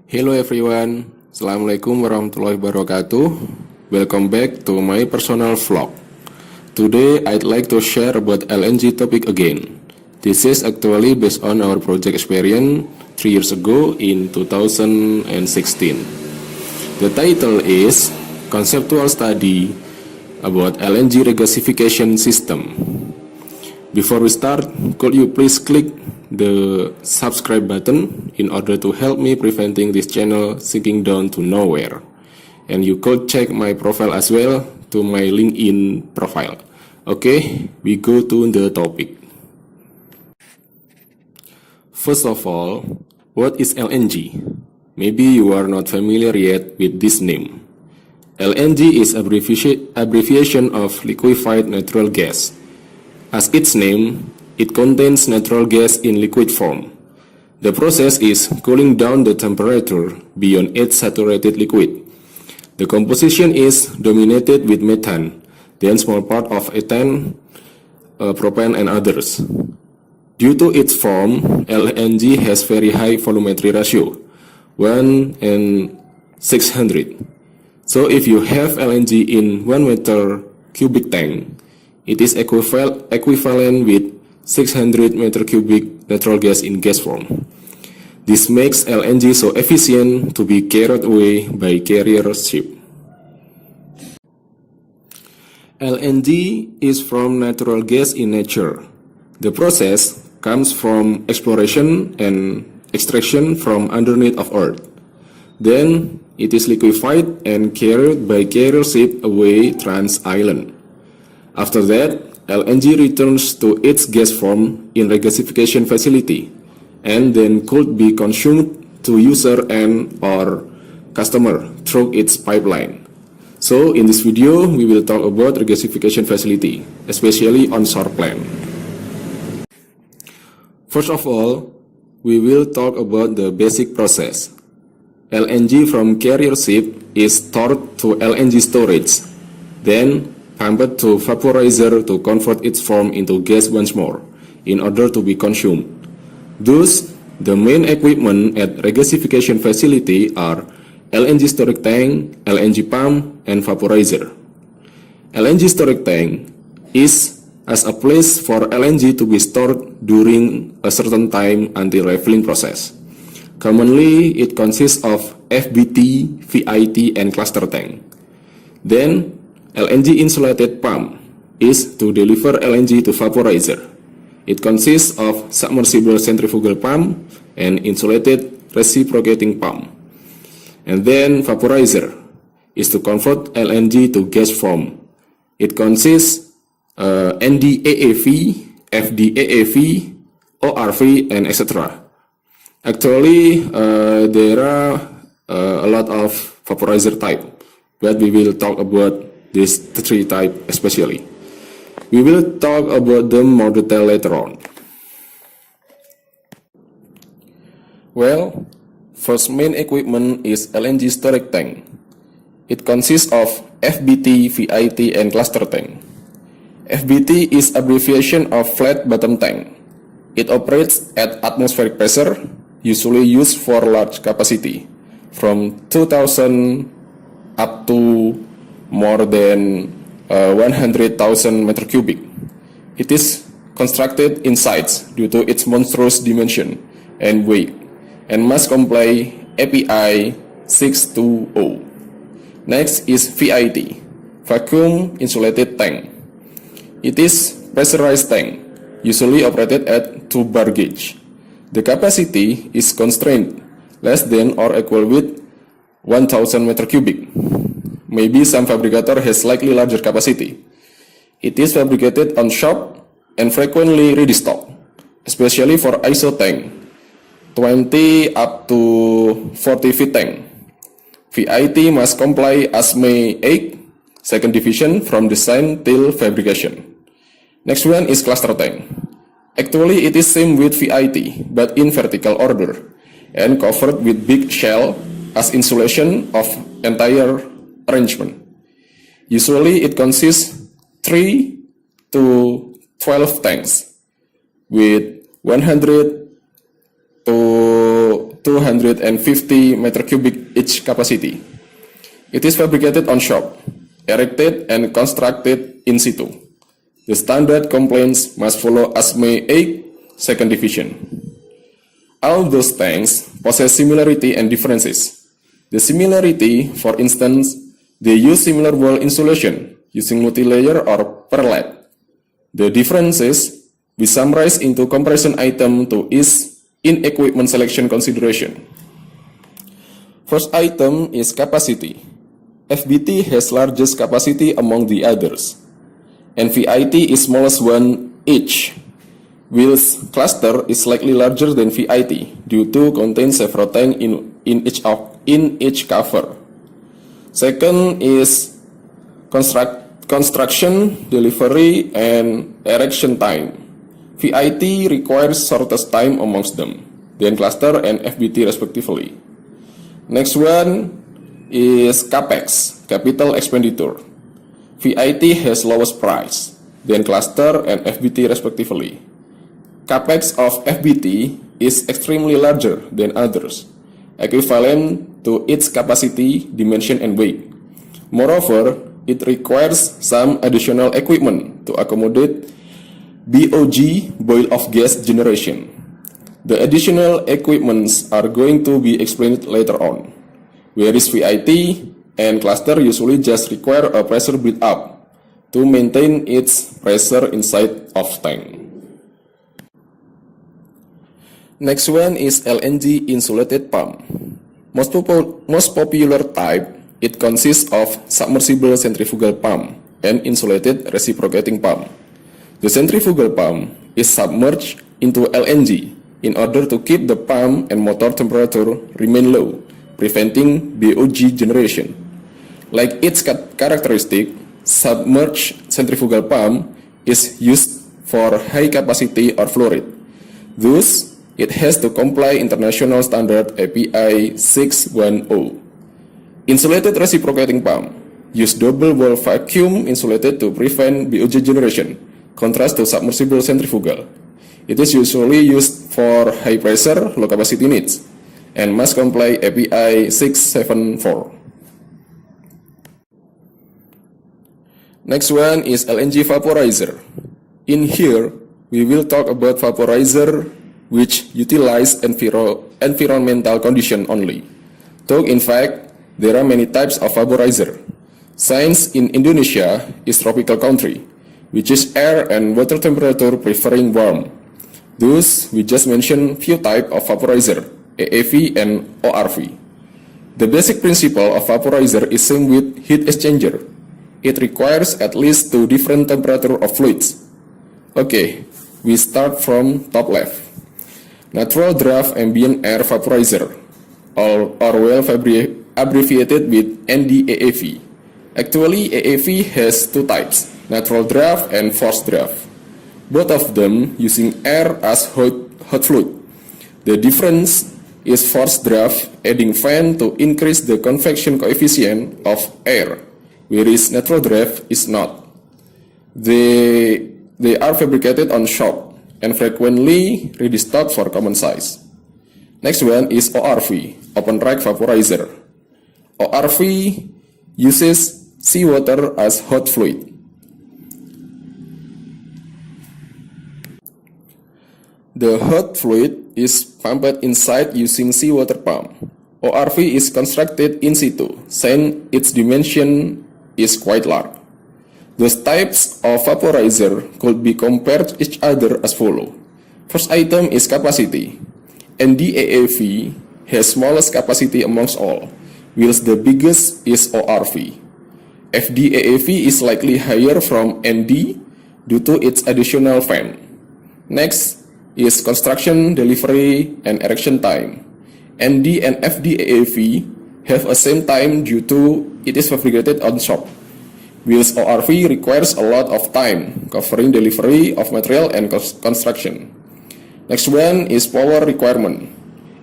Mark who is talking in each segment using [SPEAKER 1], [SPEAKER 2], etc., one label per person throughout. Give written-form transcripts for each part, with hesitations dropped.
[SPEAKER 1] Hello everyone, Assalamualaikum warahmatullahi wabarakatuh. Welcome back to my personal vlog. Today I'd like to share about LNG topic again. This is actually based on our project experience 3 years ago in 2016. The title is Conceptual Study about LNG Regasification System. Before we start, could you please click the subscribe button in order to help me preventing this channel sinking down to nowhere. And you could check my profile as well to my LinkedIn profile. Okay, we go to the topic. First of all, what is LNG? Maybe you are not familiar yet with this name. LNG is abbreviation of liquefied natural gas. As its name, it contains natural gas in liquid form. The process is cooling down the temperature beyond its saturated liquid. The composition is dominated with methane, then small part of ethane, propane and others. Due to its form, LNG has very high volumetry ratio, 1 and 600. So if you have LNG in 1 meter cubic tank, it is equivalent with 600 meter cubic natural gas in gas form. This makes LNG so efficient to be carried away by carrier ship. LNG is from natural gas in nature. The process comes from exploration and extraction from underneath of earth. Then it is liquefied and carried by carrier ship away trans-island. After that, LNG returns to its gas form in regasification facility and then could be consumed to user and or customer through its pipeline. So in this video, we will talk about regasification facility, especially onshore plant. First of all, we will talk about the basic process. LNG from carrier ship is stored to LNG storage, then pumped to vaporizer to convert its form into gas once more, in order to be consumed. Thus, the main equipment at regasification facility are LNG storage tank, LNG pump, and vaporizer. LNG storage tank is as a place for LNG to be stored during a certain time until refilling process. Commonly, it consists of FBT, VIT, and cluster tank. Then, LNG insulated pump is to deliver LNG to vaporizer. It consists of submersible centrifugal pump and insulated reciprocating pump. And then vaporizer is to convert LNG to gas form. It consists NDAAV, FDAAV, ORV, and etc. Actually, there are a lot of vaporizer type, but we will talk about these 3 types especially. We will talk about them more detail later on. Well, first main equipment is LNG storage tank. It consists of FBT, VIT, and cluster tank. FBT is abbreviation of flat bottom tank. It operates at atmospheric pressure, usually used for large capacity, from 2,000 up to more than 100,000 meter cubic. It is constructed in sites due to its monstrous dimension and weight, and must comply API 620. Next is VIT, vacuum insulated tank. It is pressurized tank, usually operated at 2 bar gauge. The capacity is constrained, less than or equal with 1,000 meter cubic. Maybe some fabricator has slightly larger capacity. It is fabricated on shop and frequently ready stock, especially for ISO tank, 20 up to 40 feet tank. VIT must comply ASME 8, second division from design till fabrication. Next one is cluster tank. Actually, it is same with VIT, but in vertical order, and covered with big shell as insulation of entire arrangement. Usually it consists 3 to 12 tanks with 100 to 250 meter cubic each capacity. It is fabricated on shop, erected and constructed in situ. The standard complaints must follow ASME 8, second division. All those tanks possess similarity and differences. The similarity, for instance, they use similar wall insulation using multi-layer or perlite. The differences we summarize into comparison item to ease in equipment selection consideration. First item is capacity. FBT has largest capacity among the others, and VIT is smallest one each. Whilst cluster is slightly larger than VIT due to contain several tanks in each cover. Second is construction, delivery, and erection time. VIT requires shortest time amongst them, then cluster and FBT respectively. Next one is CAPEX, capital expenditure. VIT has lowest price, then cluster and FBT respectively. CAPEX of FBT is extremely larger than others, equivalent to its capacity, dimension, and weight. Moreover, it requires some additional equipment to accommodate BOG, boil-off gas generation. The additional equipments are going to be explained later on. Whereas VIT and cluster usually just require a pressure build-up to maintain its pressure inside of tank. Next one is LNG insulated pump. Most popular type, it consists of submersible centrifugal pump and insulated reciprocating pump. The centrifugal pump is submerged into LNG in order to keep the pump and motor temperature remain low, preventing BOG generation. Like its characteristic, submerged centrifugal pump is used for high capacity or flow rate. Thus, it has to comply international standard API 610. Insulated reciprocating pump use double wall vacuum insulated to prevent BOG generation, contrast to submersible centrifugal. It is usually used for high pressure, low capacity needs, and must comply API 674. Next one is LNG vaporizer. In here, we will talk about vaporizer which utilize environmental condition only. Though in fact, there are many types of vaporizer. Since in Indonesia is tropical country, which is air and water temperature preferring warm. Thus, we just mentioned few type of vaporizer, AAV and ORV. The basic principle of vaporizer is same with heat exchanger. It requires at least two different temperature of fluids. Okay, we start from top left. Natural draft ambient air vaporizer, or well abbreviated with NDAAV. Actually, AAV has two types, natural draft and forced draft. Both of them using air as hot fluid. The difference is forced draft adding fan to increase the convection coefficient of air, whereas natural draft is not. They are fabricated on shop and frequently ready stock for common size. Next one is ORV, open rack vaporizer. ORV uses seawater as hot fluid. The hot fluid is pumped inside using seawater pump. ORV is constructed in situ, since its dimension is quite large. Those types of vaporizer could be compared to each other as follow. First item is capacity. NDAAV has smallest capacity amongst all, whilst the biggest is ORV. FDAAV is likely higher from ND due to its additional fan. Next is construction, delivery, and erection time. ND and FDAAV have a same time due to it is fabricated on shop, whilst ORV requires a lot of time, covering delivery of material and construction. Next one is power requirement.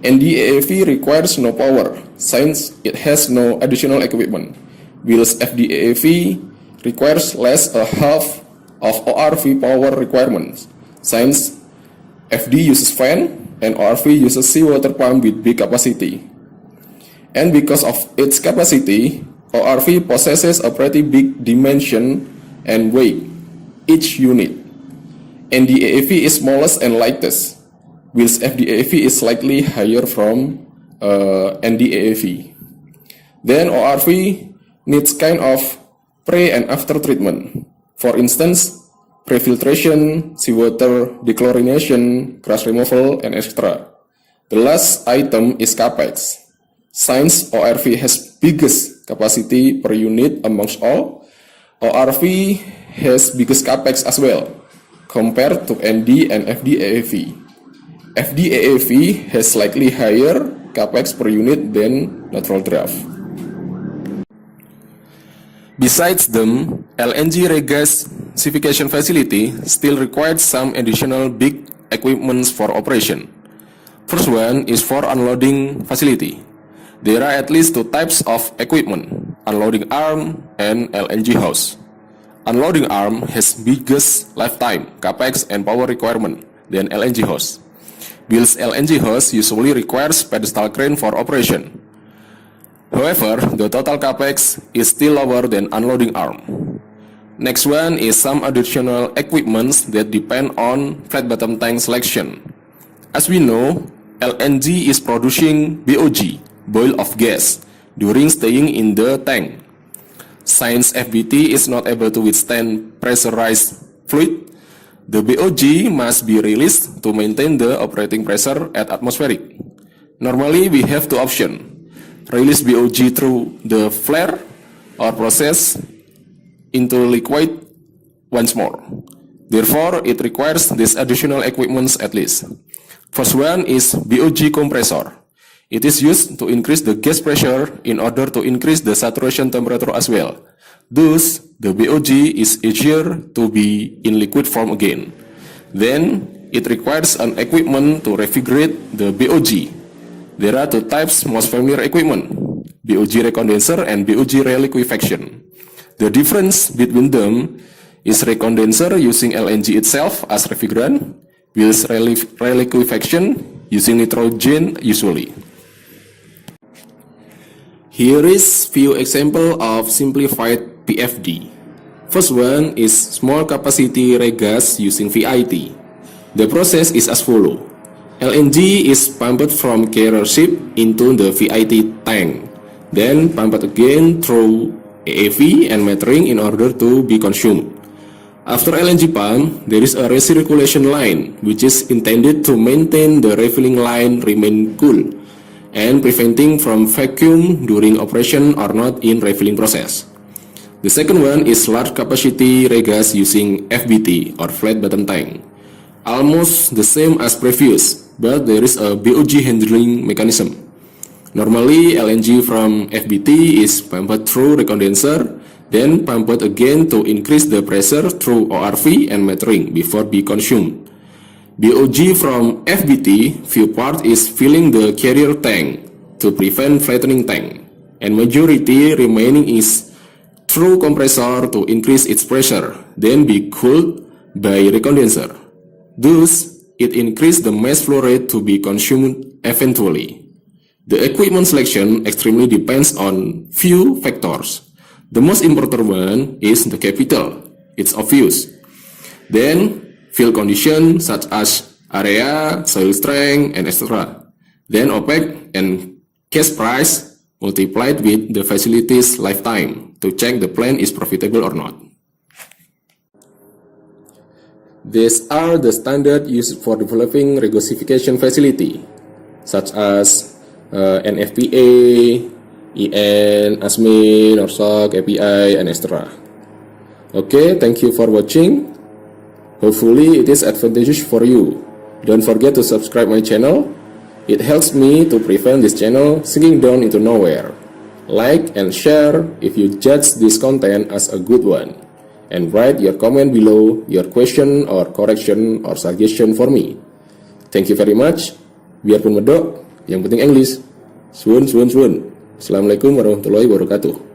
[SPEAKER 1] NDAAV requires no power, since it has no additional equipment, whilst FDAAV requires less a half of ORV power requirements, since FD uses fan, and ORV uses seawater pump with big capacity. And because of its capacity, ORV possesses a pretty big dimension and weight, each unit. NDAAV is smallest and lightest, whilst FDAAV is slightly higher from NDAAV. Then ORV needs kind of pre and after treatment. For instance, pre-filtration, seawater dechlorination, crush removal, and etc. The last item is capex. Since ORV has biggest capacity per unit amongst all, ORV has biggest capex as well, compared to ND and FDAAV. FDAAV has slightly higher capex per unit than natural draft. Besides them, LNG regasification facility still requires some additional big equipments for operation. First one is for unloading facility. There are at least two types of equipment, unloading arm and LNG hose. Unloading arm has biggest lifetime, capex, and power requirement than LNG hose. Whilst LNG hose usually requires pedestal crane for operation. However, the total capex is still lower than unloading arm. Next one is some additional equipments that depend on flat bottom tank selection. As we know, LNG is producing BOG, boil of gas, during staying in the tank. Since FBT is not able to withstand pressurized fluid, the BOG must be released to maintain the operating pressure at atmospheric. Normally, we have two options. Release BOG through the flare or process into liquid once more. Therefore, it requires these additional equipments at least. First one is BOG compressor. It is used to increase the gas pressure in order to increase the saturation temperature as well. Thus, the BOG is easier to be in liquid form again. Then, it requires an equipment to refrigerate the BOG. There are two types most familiar equipment, BOG recondenser and BOG reliquefaction. The difference between them is recondenser using LNG itself as refrigerant, whilst reliquefaction using nitrogen usually. Here is few example of simplified PFD. First one is small capacity regas using VIT. The process is as follow. LNG is pumped from carrier ship into the VIT tank, then pumped again through AAV and metering in order to be consumed. After LNG pump, there is a recirculation line which is intended to maintain the refilling line remain cool and preventing from vacuum during operation or not in refilling process. The second one is large capacity regas using FBT or flat bottom tank. Almost the same as previous, but there is a BOG handling mechanism. Normally, LNG from FBT is pumped through recondenser, then pumped again to increase the pressure through ORV and metering before be consumed. BOG from FBT few part is filling the carrier tank to prevent flattening tank, and majority remaining is through compressor to increase its pressure, then be cooled by recondenser. Thus, it increased the mass flow rate to be consumed eventually. The equipment selection extremely depends on few factors. The most important one is the capital. It's obvious. Then, field condition such as area, soil strength, and etc. Then OPEC and cash price multiplied with the facility's lifetime to check the plant is profitable or not. These are the standards used for developing regasification facility, such as NFPA, EN, ASME, NORSOC, API, and etc. Okay, thank you for watching. Hopefully it is advantageous for you. Don't forget to subscribe my channel. It helps me to prevent this channel sinking down into nowhere. Like and share if you judge this content as a good one. And write your comment below your question or correction or suggestion for me. Thank you very much. Biarpun medok, yang penting English. Suun. Assalamualaikum warahmatullahi wabarakatuh.